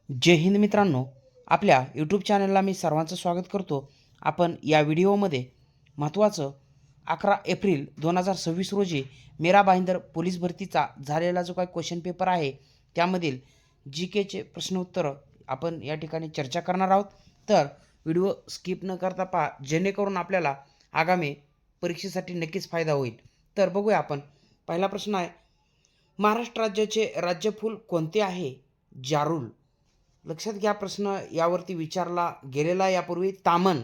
जय हिंद मित्रांनो, आपल्या यूट्यूब चॅनलला मी सर्वांचं स्वागत करतो. आपण या व्हिडिओमध्ये महत्त्वाचं 11 एप्रिल 2026 रोजी मेरा भाईंदर पोलीस भरतीचा झालेला जो काही क्वेश्चन पेपर आहे त्यामधील जी केचे प्रश्नोत्तरं आपण या ठिकाणी चर्चा करणार आहोत. तर व्हिडिओ स्किप न करता पहा, जेणेकरून आपल्याला आगामी परीक्षेसाठी नक्कीच फायदा होईल. तर बघूया आपण. पहिला प्रश्न आहे, महाराष्ट्र राज्याचे राज्यफूल कोणते आहे? जारूल. लक्षात घ्या, प्रश्न यावरती विचारला गेलेला यापूर्वी. तामन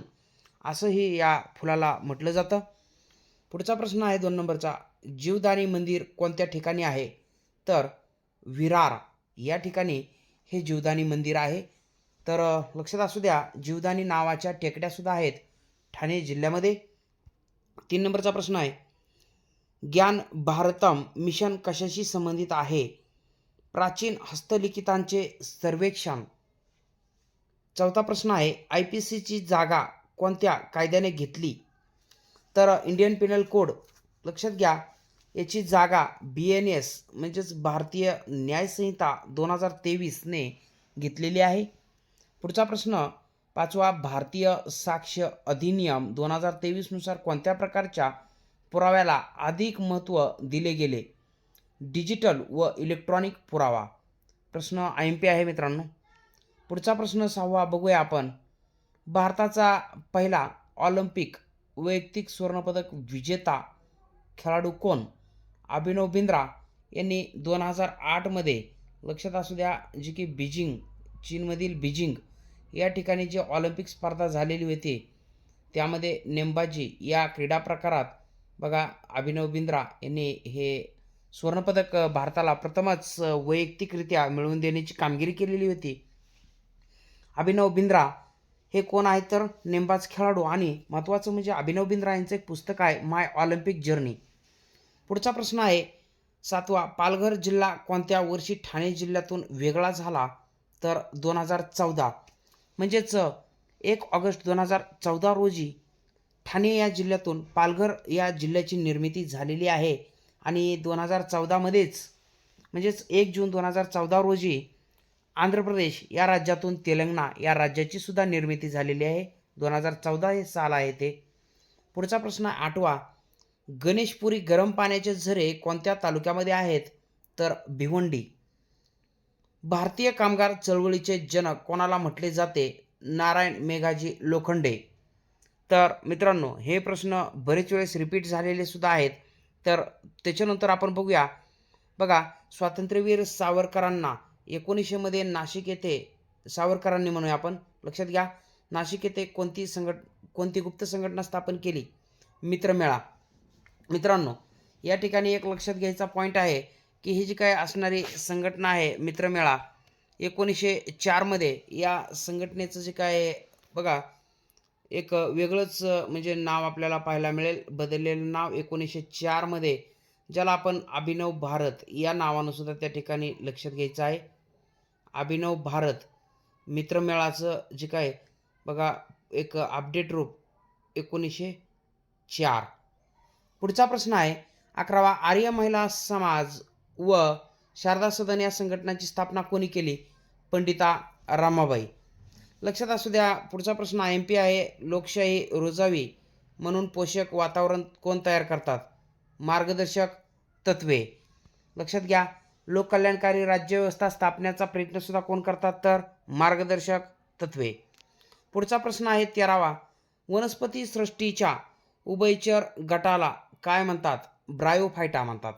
असंही या फुलाला म्हटलं जातं. पुढचा प्रश्न आहे 2 नंबरचा, जीवदानी मंदिर कोणत्या ठिकाणी आहे? तर विरार या ठिकाणी हे जीवदानी मंदिर आहे. तर लक्षात असू द्या, जीवदानी नावाच्या टेकड्यासुद्धा आहेत ठाणे जिल्ह्यामध्ये. 3 नंबरचा प्रश्न आहे, ज्ञान भारतम मिशन कशाशी संबंधित आहे? प्राचीन हस्तलिखितांचे सर्वेक्षण. चौथा प्रश्न आहे, IPCची जागा कोणत्या कायद्याने घेतली? तर इंडियन पिनल कोड. लक्षात घ्या, याची जागा BNS म्हणजेच भारतीय न्यायसंहिता 2023ने घेतलेली आहे. पुढचा प्रश्न 5वा, भारतीय साक्ष अधिनियम 2023 नुसार कोणत्या प्रकारच्या पुराव्याला अधिक महत्त्व दिले गेले? डिजिटल व इलेक्ट्रॉनिक पुरावा. प्रश्न IMP आहे मित्रांनो. पुढचा प्रश्न 6वा बघूया आपण. भारताचा पहिला ऑलिम्पिक वैयक्तिक सुवर्णपदक विजेता खेळाडू कोण? अभिनव बिंद्रा यांनी 2008मध्ये, लक्षात असू द्या, जी की बीजिंग, चीनमधील बीजिंग या ठिकाणी जी ऑलिम्पिक स्पर्धा झालेली होती त्यामध्ये नेमबाजी या क्रीडा प्रकारात बघा अभिनव बिंद्रा यांनी हे सुवर्णपदक भारताला प्रथमच वैयक्तिकरित्या मिळवून देण्याची कामगिरी केलेली होती. अभिनव बिंद्रा हे कोण आहेत? तर नेमबाज खेळाडू. आणि महत्त्वाचं म्हणजे अभिनव बिंद्रा यांचं एक पुस्तक आहे, माय ऑलिम्पिक जर्नी. पुढचा प्रश्न आहे 7वा, पालघर जिल्हा कोणत्या वर्षी ठाणे जिल्ह्यातून वेगळा झाला? तर 2014. म्हणजेच 1 ऑगस्ट 2014 रोजी ठाणे या जिल्ह्यातून पालघर या जिल्ह्याची निर्मिती झालेली आहे. आणि 2014मध्येच म्हणजेच 1 जून 2014 रोजी आंध्र प्रदेश या राज्यातून तेलंगणा या राज्याची सुद्धा निर्मिती झालेली आहे. 2014 हे साल आहे ते. पुढचा प्रश्न 8वा, गणेशपुरी गरम पाण्याचे झरे कोणत्या तालुक्यामध्ये आहेत? तर भिवंडी. भारतीय कामगार चळवळीचे जनक कोणाला म्हटले जाते? नारायण मेघाजी लोखंडे. तर मित्रांनो, हे प्रश्न बरेच वेळेस रिपीट झालेले सुद्धा आहेत. तर त्याच्यानंतर आपण बघूया. बघा, स्वातंत्र्यवीर सावरकरांना 1900 मध्ये नाशिक येथे, सावरकरांनी म्हणूया आपण, लक्षात घ्या, नाशिक येथे कोणती गुप्त संघटना स्थापन केली? मित्रमेळा. मित्रांनो, या ठिकाणी एक लक्षात घ्यायचा पॉईंट आहे की ही जी काय असणारी संघटना आहे मित्रमेळा, 1904 मध्ये या संघटनेचं जे काय बघा एक वेगळंच म्हणजे नाव आपल्याला पाहायला मिळेल, बदललेलं नाव 1904 मध्ये, ज्याला आपण अभिनव भारत या नावानं सुद्धा त्या ठिकाणी लक्षात घ्यायचं आहे. अभिनव भारत मित्रमेळाचं जे काय बघा एक अपडेट रूप 1904. पुढचा प्रश्न आहे 11वा, आर्य महिला समाज व शारदा सदन या संघटनांची स्थापना कोणी केली? पंडिता रमाबाई. लक्षात असू द्या. पुढचा प्रश्न IMP आहे, लोकशाही रुजावी म्हणून पोषक वातावरण कोण तयार करतात? मार्गदर्शक तत्वे. लक्षात घ्या, लोककल्याणकारी राज्यव्यवस्था स्थापण्याचा प्रयत्न सुद्धा कोण करतात? तर मार्गदर्शक तत्वे. पुढचा प्रश्न आहे 13वा, वनस्पती सृष्टीच्या उभयचर गटाला काय म्हणतात? ब्रायोफायटा म्हणतात.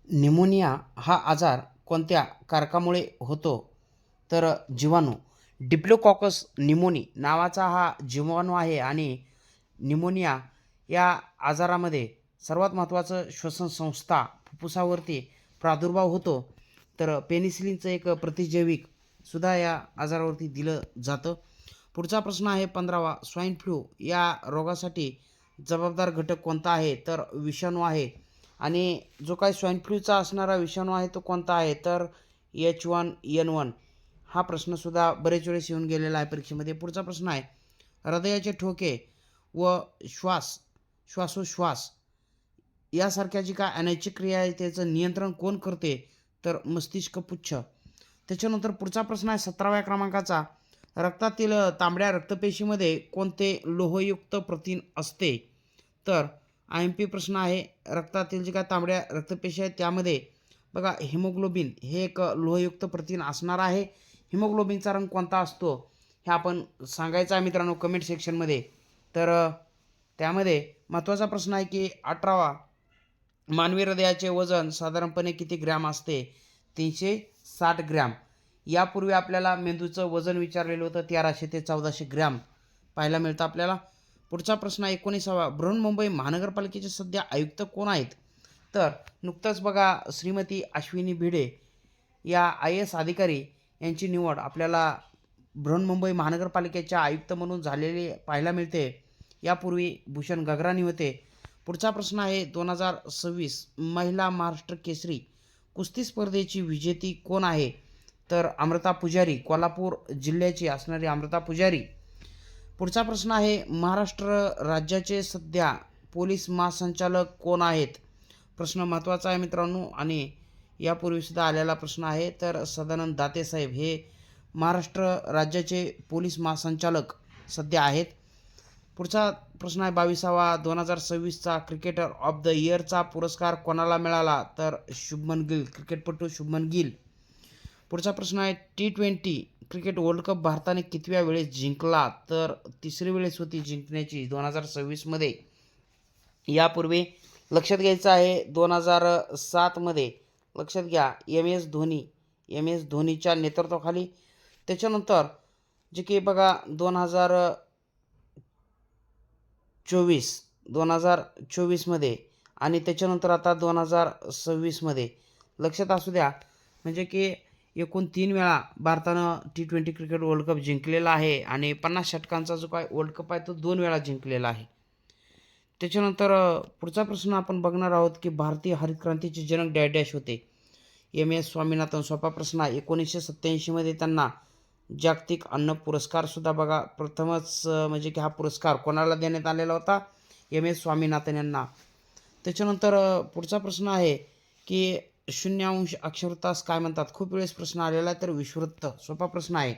निमोनिया हा आजार कोणत्या कारकामुळे होतो? तर जीवाणू. डिप्लोकॉकस निमोनी नावाचा हा जीवाणू आहे. आणि निमोनिया या आजारामध्ये सर्वात महत्त्वाचं श्वसन संस्था फुफ्फुसावरती प्रादुर्भाव होतो. तर पेनिसिलिनचं एक प्रतिजैविक सुद्धा या आजारावरती दिलं जातं. पुढचा प्रश्न आहे 15वा, स्वाईन फ्लू या रोगासाठी जबाबदार घटक कोणता आहे? तर विषाणू आहे. आणि जो काही स्वाईन फ्लूचा असणारा विषाणू आहे तो कोणता आहे? तर H1N1. हा प्रश्नसुद्धा बरेच वेळेस येऊन गेलेला आहे परीक्षेमध्ये. पुढचा प्रश्न आहे, हृदयाचे ठोके व श्वासोश्वास यासारख्या जी काय अनैच्छिक क्रिया आहे त्याचं नियंत्रण कोण करते? तर मस्तिष्क पुच्छ. त्याच्यानंतर पुढचा प्रश्न आहे 17व्या क्रमांकाचा, रक्तातील तांबड्या रक्तपेशीमध्ये कोणते लोहयुक्त प्रथिन असते? तर IMP प्रश्न आहे. रक्तातील जे काय तांबड्या रक्तपेशी आहेत त्यामध्ये बघा हिमोग्लोबिन हे एक लोहयुक्त प्रथिन असणार आहे. हिमोग्लोबिनचा रंग कोणता असतो हे आपण सांगायचं आहे मित्रांनो कमेंट सेक्शनमध्ये. तर त्यामध्ये महत्त्वाचा प्रश्न आहे की 18वा, मानवी हृदयाचे वजन साधारणपणे किती ग्रॅम असते? 360 ग्रॅम. यापूर्वी आपल्याला मेंदूचं वजन विचारलेलं होतं 1300 ते 1400 ग्रॅम पाहायला मिळतं आपल्याला. पुढचा प्रश्न 19वा, बृहन्मुंबई महानगरपालिकेचे सध्या आयुक्त कोण आहेत? तर नुकतंच बघा श्रीमती अश्विनी भिडे या IAS अधिकारी यांची निवड आपल्याला बृहन्मुंबई महानगरपालिकेच्या आयुक्त म्हणून झालेली पाहायला मिळते. यापूर्वी भूषण गगराणी होते. पुढचा प्रश्न आहे 2026 महिला महाराष्ट्र केसरी कुस्ती स्पर्धेची विजेती कोण आहे? तर अमृता पुजारी, कोल्हापूर जिल्ह्याची असणारी अमृता पुजारी. पुढचा प्रश्न आहे महाराष्ट्र राज्याचे सध्या पोलीस महासंचालक कोण आहेत? प्रश्न महत्त्वाचा आहे मित्रांनो आणि यापूर्वीसुद्धा आलेला प्रश्न आहे. तर सदानंद दाते साहेब हे महाराष्ट्र राज्याचे पोलीस महासंचालक सध्या आहेत. पुढचा प्रश्न आहे 22वा, 2026चा क्रिकेटर ऑफ द इयरचा पुरस्कार कोणाला मिळाला? तर शुभमन गिल, क्रिकेटपटू शुभमन गिल. पुढचा प्रश्न आहे T20 क्रिकेट वर्ल्ड कप भारताने कितव्या वेळेस जिंकला? तर तिसरी वेळेस होती जिंकण्याची 2026मध्ये. यापूर्वी लक्षात घ्यायचं आहे 2007मध्ये लक्षात घ्या एम एस धोनीच्या नेतृत्वाखाली. त्याच्यानंतर जे की बघा 2024मध्ये आणि त्याच्यानंतर आता 2026मध्ये लक्षात असू द्या. म्हणजे की एकूण 3 वेळा भारतानं T20 क्रिकेट वर्ल्ड कप जिंकलेला आहे आणि 50 षटकांचा जो काय वर्ल्ड कप आहे तो 2 वेळा जिंकलेला आहे. त्याच्यानंतर पुढचा प्रश्न आपण बघणार आहोत की भारतीय हरित क्रांतीचे जनक डॅश होते? MS स्वामीनाथन. सोपा प्रश्न आहे. 1987मध्ये त्यांना जागतिक अन्न पुरस्कारसुद्धा बघा प्रथमच म्हणजे की हा पुरस्कार कोणाला देण्यात आलेला होता? MS स्वामीनाथन यांना. त्याच्यानंतर पुढचा प्रश्न आहे की 0 अक्षरवृत्तास काय म्हणतात? खूप वेळेस प्रश्न आलेला आहे तर विषुववृत्त. सोपा प्रश्न आहे.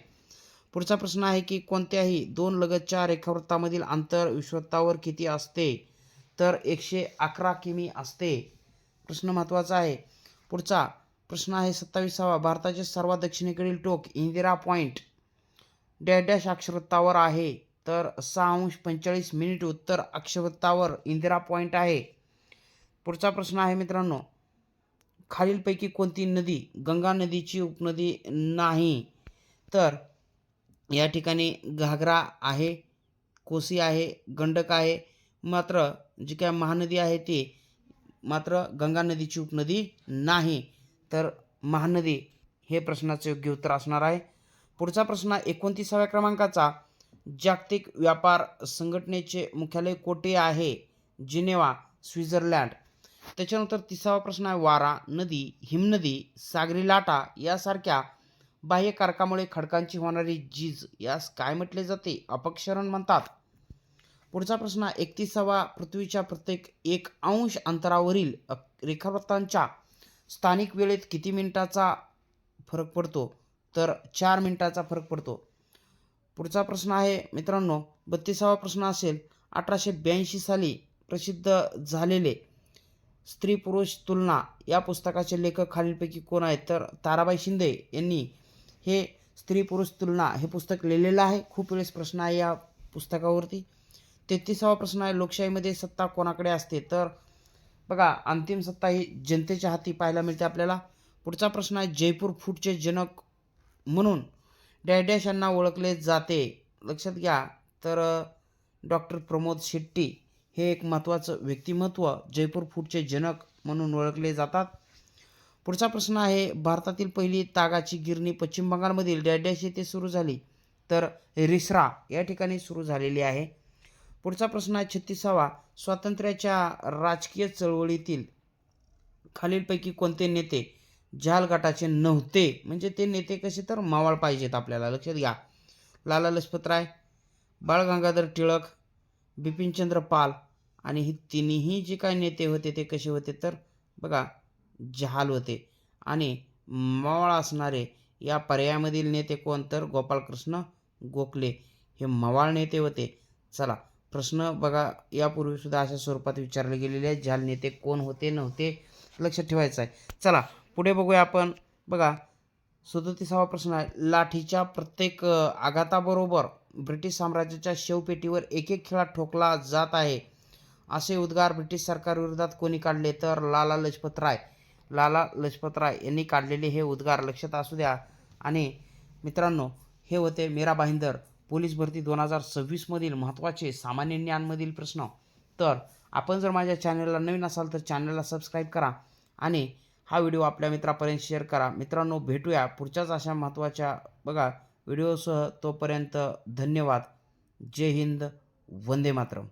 पुढचा प्रश्न आहे की कोणत्याही 2 लगतच्या रेखावृत्तामधील अंतर विषुववृत्तावर किती असते? तर 111 किमी असते. प्रश्न महत्त्वाचा आहे. पुढचा प्रश्न आहे 27वा, भारताचे सर्वात दक्षिणेकडील टोक इंदिरा पॉईंट डॅश अक्षरवृत्तावर आहे? तर 6:45 उत्तर अक्षरवृत्तावर इंदिरा पॉईंट आहे. पुढचा प्रश्न आहे मित्रांनो, खालीलपैकी कोणती नदी गंगा नदीची उपनदी नाही? तर या ठिकाणी घागरा आहे, कोसी आहे, गंडक आहे. मात्र जी काय महानदी आहे ती मात्र गंगा नदीची उपनदी नाही. तर महानदी हे प्रश्नाचे योग्य उत्तर असणार आहे. पुढचा प्रश्न 29व्या क्रमांकाचा, जागतिक व्यापार संघटनेचे मुख्यालय कोठे आहे? Geneva, Switzerland. त्याच्यानंतर 30वा प्रश्न आहे वारा, नदी, हिमनदी, सागरी लाटा यासारख्या बाह्य कारकामुळे खडकांची होणारी झीज यास काय म्हटले जाते? अपक्षरण म्हणतात. पुढचा प्रश्न 31वा, पृथ्वीच्या प्रत्येक 1 अंश अंतरावरील रेखावृत्तांच्या स्थानिक वेळेत किती मिनिटाचा फरक पडतो? तर 4 मिनिटाचा फरक पडतो. पुढचा प्रश्न आहे मित्रांनो 32वा प्रश्न असेल, 1882 साली प्रसिद्ध झालेले स्त्री पुरुष तुलना या पुस्तकाचे लेखक खालीलपैकी कोण आहेत? तर ताराबाई शिंदे यांनी हे स्त्री पुरुष तुलना हे पुस्तक लिहिलेलं आहे. खूप वेळेस प्रश्न आहे या पुस्तकावरती. 33वा प्रश्न आहे, लोकशाहीमध्ये सत्ता कोणाकडे असते? तर बघा अंतिम सत्ता ही जनतेच्या हाती पाहायला मिळते आपल्याला. पुढचा प्रश्न आहे, जयपूर फूटचे जनक म्हणून डॅश यांना ओळखले जाते? लक्षात घ्या. तर डॉक्टर प्रमोद शेट्टी हे एक महत्त्वाचं व्यक्तिमत्व जयपूर फूटचे जनक म्हणून ओळखले जातात. पुढचा प्रश्न आहे, भारतातील पहिली तागाची गिरणी पश्चिम बंगालमधील डॅश येथे सुरू झाली? तर रिसरा या ठिकाणी सुरू झालेली आहे. पुढचा प्रश्न आहे 36वा, स्वातंत्र्याच्या राजकीय चळवळीतील खालीलपैकी कोणते नेते जहाल गटाचे नव्हते? म्हणजे ते नेते कसे तर मावळ पाहिजेत आपल्याला. लक्षात घ्या. लाला लजपतराय, बाळ गंगाधर टिळक, बिपिनचंद्र पाल आणि ही तिन्ही जे काय नेते होते ते कसे होते तर बघा जहाल होते. आणि मवाळ असणारे या पर्यायामधील नेते कोण? तर गोपाळकृष्ण गोखले हे मवाळ नेते होते. चला प्रश्न बघा, यापूर्वी सुद्धा अशा स्वरूपात विचारले गेलेले आहेत. जाल नेते कोण होते नव्हते लक्षात ठेवायचं आहे. चला पुढे बघूया आपण. बघा 37वा प्रश्न आहे. लाठीच्या प्रत्येक आघाताबरोबर ब्रिटिश साम्राज्याच्या शेवपेटीवर एक एक खिळा ठोकला जात आहे असे उद्गार ब्रिटिश सरकारविरोधात कोणी काढले? तर लाला लजपत राय. लाला लजपत राय यांनी काढलेले हे उद्गार लक्षात असू द्या. आणि मित्रांनो, हे होते मीरा भाईंदर पोलीस भरती 2026 मधील महत्त्वाचे सामान्य ज्ञानमधील प्रश्न. तर आपण जर माझ्या चॅनलला नवीन असाल तर चॅनलला सबस्क्राईब करा आणि हा व्हिडिओ आपल्या मित्रापर्यंत शेअर करा. मित्रांनो, भेटूया पुढच्याच अशा महत्त्वाच्या व्हिडिओसह. तोपर्यंत धन्यवाद. जय हिंद, वंदे मातरम.